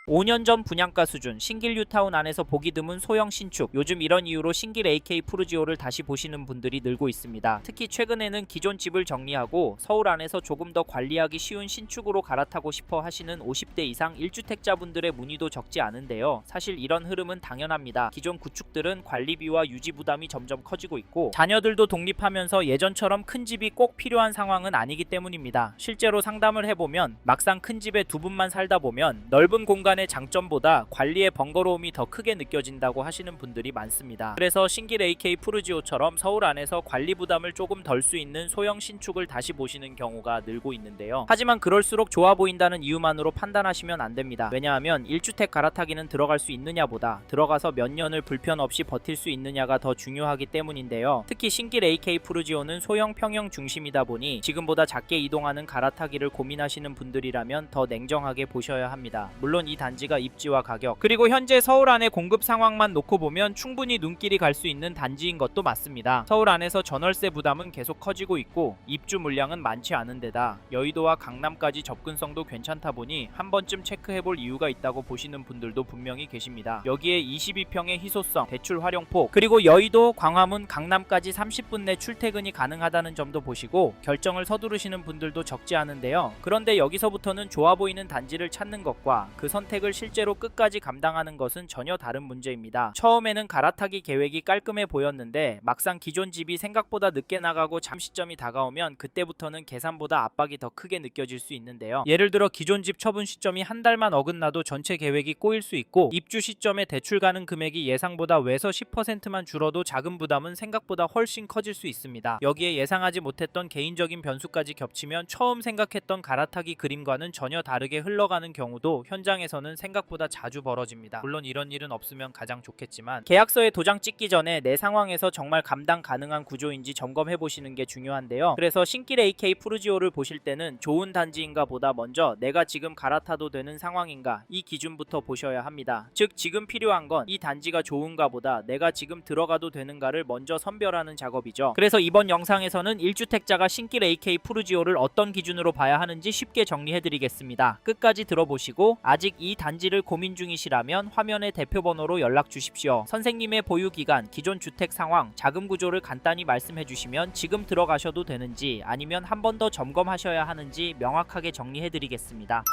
5년 전 분양가 수준, 신길 뉴타운 안에서 보기 드문 소형 신축, 요즘 이런 이유로 신길 AK 푸르지오를 다시 보시는 분들이 늘고 있습니다. 특히 최근에는 기존 집을 정리하고 서울 안에서 조금 더 관리하기 쉬운 신축으로 갈아타고 싶어 하시는 50대 이상 1주택자분들의 문의도 적지 않은데요. 사실 이런 흐름은 당연합니다. 기존 구축들은 관리비와 유지 부담이 점점 커지고 있고 자녀들도 독립하면서 예전처럼 큰 집이 꼭 필요한 상황은 아니기 때문입니다. 실제로 상담을 해보면 막상 큰 집에 두 분만 살다 보면 넓은 공간의 장점보다 관리의 번거로움이 더 크게 느껴진다고 하시는 분들이 많습니다. 그래서 신길 AK 푸르지오처럼 서울 안에서 관리 부담을 조금 덜 수 있는 소형 신축을 다시 보시는 경우가 늘고 있는데요. 하지만 그럴수록 좋아 보인다는 이유만으로 판단하시면 안 됩니다. 왜냐하면 1주택 갈아타기는 들어갈 수 있느냐보다 들어가서 몇 년을 불편 없이 버틸 수 있느냐가 더 중요하기 때문인데요. 특히 신길 AK 푸르지오는 소형 평형 중심이다 보니 지금보다 작게 이동하는 갈아타기를 고민하시는 분들이라면 더 냉정하게 보셔야 합니다. 물론 이 단지가 입지와 가격 그리고 현재 서울 안의 공급 상황만 놓고 보면 충분히 눈길이 갈 수 있는 단지인 것도 맞습니다. 서울 안에서 전월세 부담은 계속 커지고 있고 입주 물량은 많지 않은 데다 여의도와 강남까지 접근성도 괜찮다 보니 한 번쯤 체크해볼 이유가 있다고 보시는 분들도 분명히 계십니다. 여기에 22평의 희소성, 대출 활용폭 그리고 여의도, 광화문, 강남까지 30분 내 출퇴근이 가능하다는 점도 보시고 결정을 서두르시는 분들도 적지 않은데요. 그런데 여기서부터는 좋아 보이는 단지를 찾는 것과 그 선택을 실제로 끝까지 감당하는 것은 전혀 다른 문제입니다. 처음에는 갈아타기 계획이 깔끔해 보였는데 막상 기존 집이 생각보다 늦게 나가고 잠시점이 다가오면 그때부터는 계산보다 압박이 더 크게 느껴질 수 있는데요. 예를 들어 기존 집 처분 시점이 한 달만 어긋나도 전체 계획이 꼬일 수 있고 입주 시점에 대출 가능 금액이 예상보다 외서 10%만 줄어도 자금 부담은 생각보다 훨씬 커질 수 있습니다. 여기에 예상하지 못했던 개인적인 변수까지 겹치면 처음 생각했던 갈아타기 그림과는 전혀 다르게 흘러가는 경우도 현장에서는 생각보다 자주 벌어집니다. 물론 이런 일은 없으면 가장 좋겠지만 계약서에 도장 찍기 전에 내 상황에서 정말 감당 가능한 구조인지 점검해 보시는 게 중요한데요. 그래서 신길 AK 푸르지오를 보실 때는 좋은 단지인가 보다 먼저 내가 지금 갈아타도 되는 상황인가 이 기준부터 보셔야 합니다. 즉 지금 필요한 건 이 단지가 좋은가 보다 내가 지금 들어가도 되는가를 먼저 선별하는 작업이죠. 그래서 이번 영상에서는 1주택자가 신길 AK 푸르지오를 어떤 기준으로 봐야 하는지 쉽게 정리해 드리겠습니다. 끝까지 들어보시고 아직 이 단지를 고민 중이시라면 화면의 대표 번호로 연락 주십시오. 선생님의 보유 기간, 기존 주택 상황, 자금 구조를 간단히 말씀해 주시면 지금 들어가셔도 되는지 아니면 한 번 더 점검하셔야 하는지 명확하게 정리해 드리겠습니다.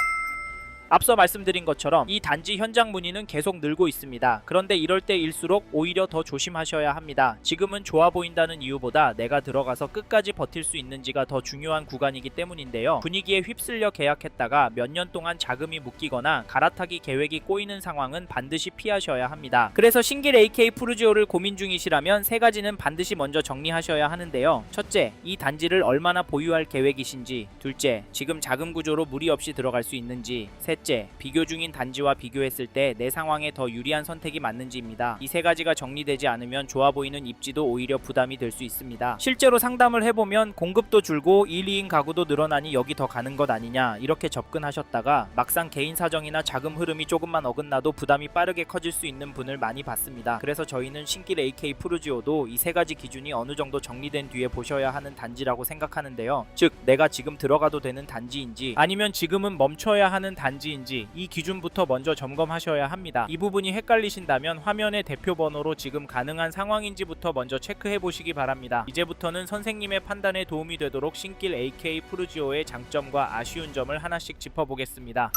앞서 말씀드린 것처럼 이 단지 현장 문의는 계속 늘고 있습니다. 그런데 이럴 때일수록 오히려 더 조심하셔야 합니다. 지금은 좋아 보인다는 이유보다 내가 들어가서 끝까지 버틸 수 있는지가 더 중요한 구간이기 때문인데요. 분위기에 휩쓸려 계약했다가 몇 년 동안 자금이 묶이거나 갈아타기 계획이 꼬이는 상황은 반드시 피하셔야 합니다. 그래서 신길 AK 푸르지오를 고민 중이시라면 세 가지는 반드시 먼저 정리하셔야 하는데요. 첫째, 이 단지를 얼마나 보유할 계획이신지. 둘째, 지금 자금 구조로 무리 없이 들어갈 수 있는지. 셋째, 비교 중인 단지와 비교했을 때 내 상황에 더 유리한 선택이 맞는지입니다. 이 세 가지가 정리되지 않으면 좋아 보이는 입지도 오히려 부담이 될 수 있습니다. 실제로 상담을 해보면 공급도 줄고 1, 2인 가구도 늘어나니 여기 더 가는 것 아니냐 이렇게 접근하셨다가 막상 개인 사정이나 자금 흐름이 조금만 어긋나도 부담이 빠르게 커질 수 있는 분을 많이 봤습니다. 그래서 저희는 신길 AK 푸르지오도 이 세 가지 기준이 어느 정도 정리된 뒤에 보셔야 하는 단지라고 생각하는데요. 즉 내가 지금 들어가도 되는 단지인지 아니면 지금은 멈춰야 하는 단지인지 이 기준부터 먼저 점검하셔야 합니다. 이 부분이 헷갈리신다면 화면의 대표 번호로 지금 가능한 상황인지부터 먼저 체크해 보시기 바랍니다. 이제부터는 선생님의 판단에 도움이 되도록 신길 AK 푸르지오의 장점과 아쉬운 점을 하나씩 짚어보겠습니다.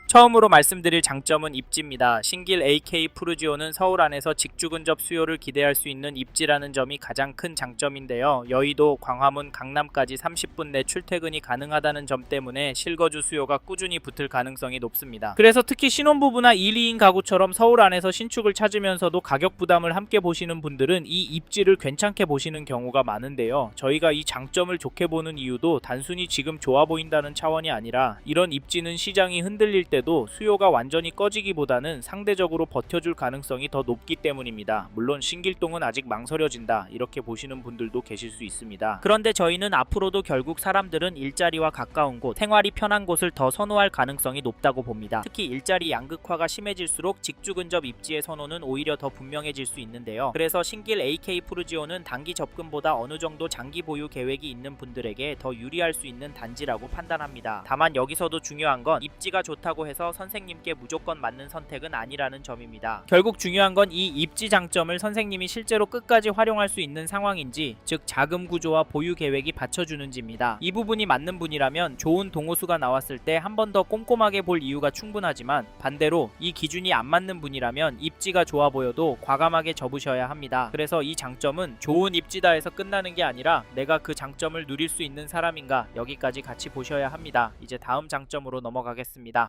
처음으로 말씀드릴 장점은 입지입니다. 신길 AK 푸르지오는 서울 안에서 직주 근접 수요를 기대할 수 있는 입지라는 점이 가장 큰 장점인데요. 여의도, 광화문, 강남까지 30분 내 출퇴근이 가능하다는 점 때문에 실거주 수요가 꾸준히 붙을 가능성이 높습니다. 그래서 특히 신혼부부나 1, 2인 가구처럼 서울 안에서 신축을 찾으면서도 가격 부담을 함께 보시는 분들은 이 입지를 괜찮게 보시는 경우가 많은데요. 저희가 이 장점을 좋게 보는 이유도 단순히 지금 좋아 보인다는 차원이 아니라 이런 입지는 시장이 흔들릴 때 때도 수요가 완전히 꺼지기보다는 상대적으로 버텨줄 가능성이 더 높기 때문입니다. 물론 신길동은 아직 망설여진다 이렇게 보시는 분들도 계실 수 있습니다. 그런데 저희는 앞으로도 결국 사람들은 일자리와 가까운 곳, 생활이 편한 곳을 더 선호할 가능성이 높다고 봅니다. 특히 일자리 양극화가 심해질수록 직주 근접 입지의 선호는 오히려 더 분명해질 수 있는데요. 그래서 신길 AK 푸르지오는 단기 접근보다 어느 정도 장기 보유 계획이 있는 분들에게 더 유리할 수 있는 단지라고 판단합니다. 다만 여기서도 중요한 건 입지가 좋다고 해서 선생님께 무조건 맞는 선택은 아니라는 점입니다. 결국 중요한 건 이 입지 장점을 선생님이 실제로 끝까지 활용할 수 있는 상황인지, 즉 자금 구조와 보유 계획이 받쳐주는지입니다. 이 부분이 맞는 분이라면 좋은 동호수가 나왔을 때 한 번 더 꼼꼼하게 볼 이유가 충분하지만, 반대로 이 기준이 안 맞는 분이라면 입지가 좋아 보여도 과감하게 접으셔야 합니다. 그래서 이 장점은 좋은 입지다 해서 끝나는 게 아니라 내가 그 장점을 누릴 수 있는 사람인가, 여기까지 같이 보셔야 합니다. 이제 다음 장점으로 넘어가겠습니다.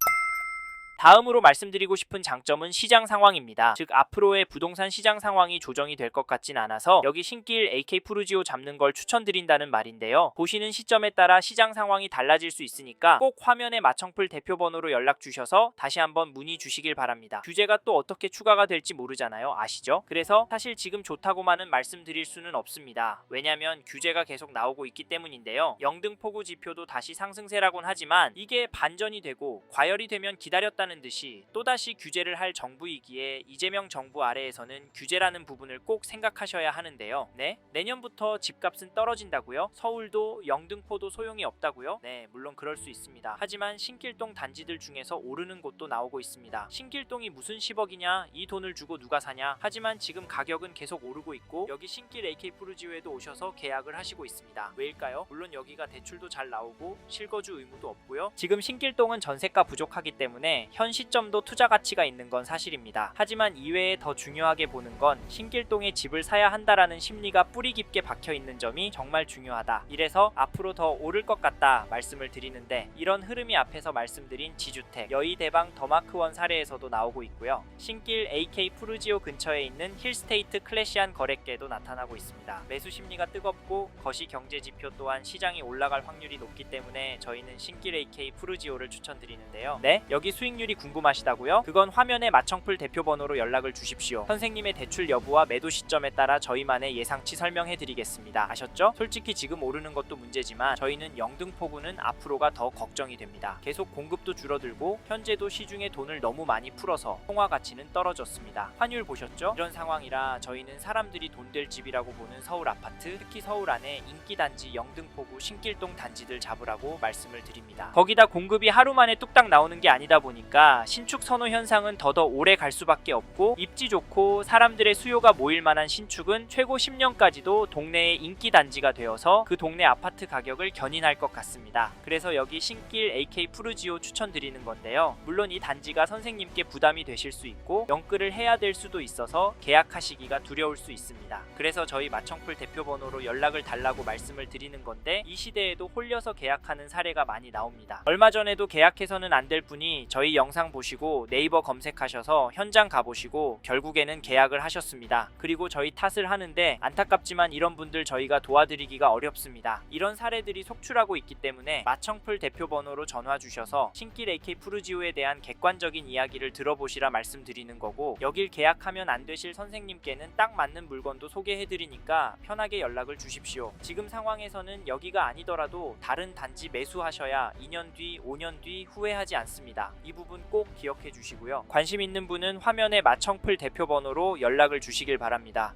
다음으로 말씀드리고 싶은 장점은 시장 상황입니다. 즉 앞으로의 부동산 시장 상황이 조정이 될 것 같진 않아서 여기 신길 AK 푸르지오 잡는 걸 추천드린다는 말인데요. 보시는 시점에 따라 시장 상황이 달라질 수 있으니까 꼭 화면에 마청풀 대표 번호로 연락 주셔서 다시 한번 문의 주시길 바랍니다. 규제가 또 어떻게 추가가 될지 모르잖아요. 아시죠? 그래서 사실 지금 좋다고만은 말씀드릴 수는 없습니다. 왜냐면 규제가 계속 나오고 있기 때문인데요. 영등포구 지표도 다시 상승세라곤 하지만 이게 반전이 되고 과열이 되면 기다렸다는 듯이 또다시 규제를 할 정부이기에 이재명 정부 아래에서는 규제라는 부분을 꼭 생각하셔야 하는데요. 네? 내년부터 집값은 떨어진다고요? 서울도 영등포도 소용이 없다고요? 네, 물론 그럴 수 있습니다. 하지만 신길동 단지들 중에서 오르는 곳도 나오고 있습니다. 신길동이 무슨 10억이냐? 이 돈을 주고 누가 사냐? 하지만 지금 가격은 계속 오르고 있고 여기 신길 AK 푸르지오에도 오셔서 계약을 하시고 있습니다. 왜일까요? 물론 여기가 대출도 잘 나오고 실거주 의무도 없고요. 지금 신길동은 전세가 부족하기 때문에 현 시점도 투자 가치가 있는 건 사실입니다. 하지만 이외에 더 중요하게 보는 건 신길동에 집을 사야 한다라는 심리가 뿌리 깊게 박혀 있는 점이 정말 중요하다. 이래서 앞으로 더 오를 것 같다 말씀을 드리는데, 이런 흐름이 앞에서 말씀드린 지주택, 여의대방 더마크원 사례에서도 나오고 있고요. 신길 AK 푸르지오 근처에 있는 힐스테이트 클래시한 거래계도 나타나고 있습니다. 매수 심리가 뜨겁고 거시 경제 지표 또한 시장이 올라갈 확률이 높기 때문에 저희는 신길 AK 푸르지오를 추천드리는데요. 네? 여기 수익률이 궁금하시다고요? 그건 화면에 마청풀 대표 번호로 연락을 주십시오. 선생님의 대출 여부와 매도 시점에 따라 저희만의 예상치 설명해 드리겠습니다. 아셨죠? 솔직히 지금 오르는 것도 문제지만 저희는 영등포구는 앞으로가 더 걱정이 됩니다. 계속 공급도 줄어들고 현재도 시중에 돈을 너무 많이 풀어서 통화 가치는 떨어졌습니다. 환율 보셨죠? 이런 상황이라 저희는 사람들이 돈 될 집이라고 보는 서울 아파트, 특히 서울 안에 인기 단지 영등포구 신길동 단지들 잡으라고 말씀을 드립니다. 거기다 공급이 하루 만에 뚝딱 나오는 게 아니다 보니까 신축 선호 현상은 더더 오래 갈 수밖에 없고, 입지 좋고 사람들의 수요가 모일 만한 신축은 최고 10년까지도 동네의 인기 단지가 되어서 그 동네 아파트 가격을 견인할 것 같습니다. 그래서 여기 신길 AK 푸르지오 추천드리는 건데요. 물론 이 단지가 선생님께 부담이 되실 수 있고 영끌을 해야 될 수도 있어서 계약하시기가 두려울 수 있습니다. 그래서 저희 마청풀 대표 번호로 연락을 달라고 말씀을 드리는 건데, 이 시대에도 홀려서 계약하는 사례가 많이 나옵니다. 얼마 전에도 계약해서는 안 될 분이 저희 영상 보시고 네이버 검색하셔서 현장 가보시고 결국에는 계약을 하셨습니다. 그리고 저희 탓을 하는데, 안타깝지만 이런 분들 저희가 도와드리기가 어렵습니다. 이런 사례들이 속출하고 있기 때문에 마청풀 대표 번호로 전화 주셔서 신길 AK 푸르지오에 대한 객관적인 이야기를 들어보시라 말씀드리는 거고, 여길 계약하면 안 되실 선생님께는 딱 맞는 물건도 소개해드리니까 편하게 연락을 주십시오. 지금 상황에서는 여기가 아니더라도 다른 단지 매수하셔야 2년 뒤, 5년 뒤 후회하지 않습니다. 이 부분 꼭 기억해 주시고요. 관심 있는 분은 화면에 마청풀 대표 번호로 연락을 주시길 바랍니다.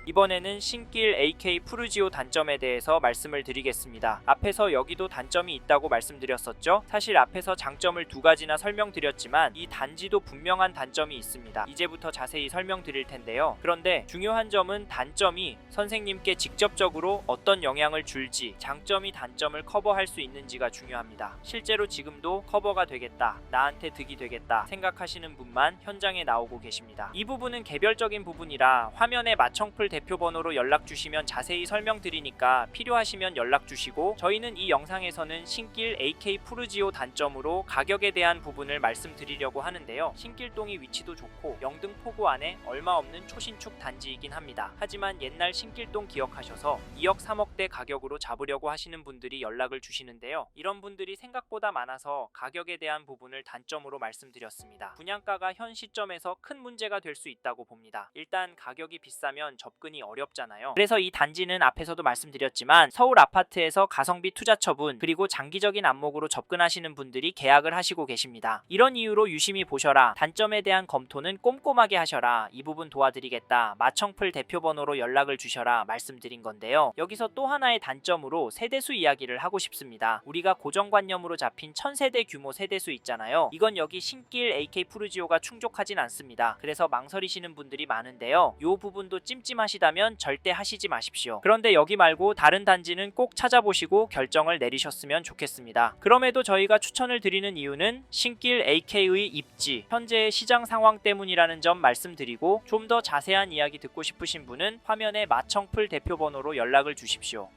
이번에는 신길 AK 푸르지오 단점에 대해서 말씀을 드리겠습니다. 앞에서 여기도 단점이 있다고 말씀드렸었죠? 사실 앞에서 장점을 두 가지나 설명드렸지만 이 단지도 분명한 단점이 있습니다. 이제부터 자세히 설명드릴 텐데요. 그런데 중요한 점은 단점이 선생님께 직접적으로 어떤 영향을 줄지, 장점이 단점을 커버할 수 있는지가 중요합니다. 실제로 지금도 커버가 되겠다, 나한테 득이 되겠다 생각하시는 분만 현장에 나오고 계십니다. 이 부분은 개별적인 부분이라 화면에 마청풀 대표 번호로 연락 주시면 자세히 설명드리니까 필요하시면 연락 주시고, 저희는 이 영상에서는 신길 AK 푸르지오 단점으로 가격에 대한 부분을 말씀드리려고 하는데요. 신길동이 위치도 좋고 영등포구 안에 얼마 없는 초신축 단지이긴 합니다. 하지만 옛날 신길동 기억하셔서 2억 3억대 가격으로 잡으려고 하시는 분들이 연락을 주시는데요. 이런 분들이 생각보다 많아서 가격에 대한 부분을 단점으로 말씀드렸습니다. 분양가가 현 시점에서 큰 문제가 될 수 있다고 봅니다. 일단 가격이 비싸면 접근 접근이 어렵잖아요. 그래서 이 단지는 앞에서도 말씀드렸지만 서울 아파트에서 가성비 투자 처분 그리고 장기적인 안목으로 접근하시는 분들이 계약을 하시고 계십니다. 이런 이유로 유심히 보셔라. 단점에 대한 검토는 꼼꼼하게 하셔라. 이 부분 도와드리겠다. 마청풀 대표번호로 연락을 주셔라 말씀드린 건데요. 여기서 또 하나의 단점으로 세대수 이야기를 하고 싶습니다. 우리가 고정관념으로 잡힌 1000세대 규모 세대수 있잖아요. 이건 여기 신길 AK 푸르지오가 충족하진 않습니다. 그래서 망설이시는 분들이 많은데요. 이 부분도 찜찜하시다면 절대 하시지 마십시오. 그런데 여기 말고 다른 단지는 꼭 찾아보시고 결정을 내리셨으면 좋겠습니다. 그럼에도 저희가 추천을 드리는 이유는 신길 AK의 입지, 현재의 시장 상황 때문이라는 점 말씀드리고 좀 더 자세한 이야기 듣고 싶으신 분은 화면에 마청풀 대표번호로 연락을 주십시오.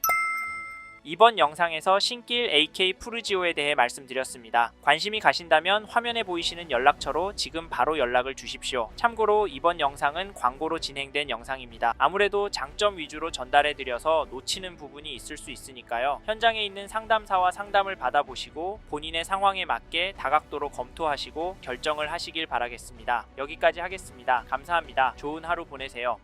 이번 영상에서 신길 AK 푸르지오에 대해 말씀드렸습니다. 관심이 가신다면 화면에 보이시는 연락처로 지금 바로 연락을 주십시오. 참고로 이번 영상은 광고로 진행된 영상입니다. 아무래도 장점 위주로 전달해드려서 놓치는 부분이 있을 수 있으니까요. 현장에 있는 상담사와 상담을 받아보시고 본인의 상황에 맞게 다각도로 검토하시고 결정을 하시길 바라겠습니다. 여기까지 하겠습니다. 감사합니다. 좋은 하루 보내세요.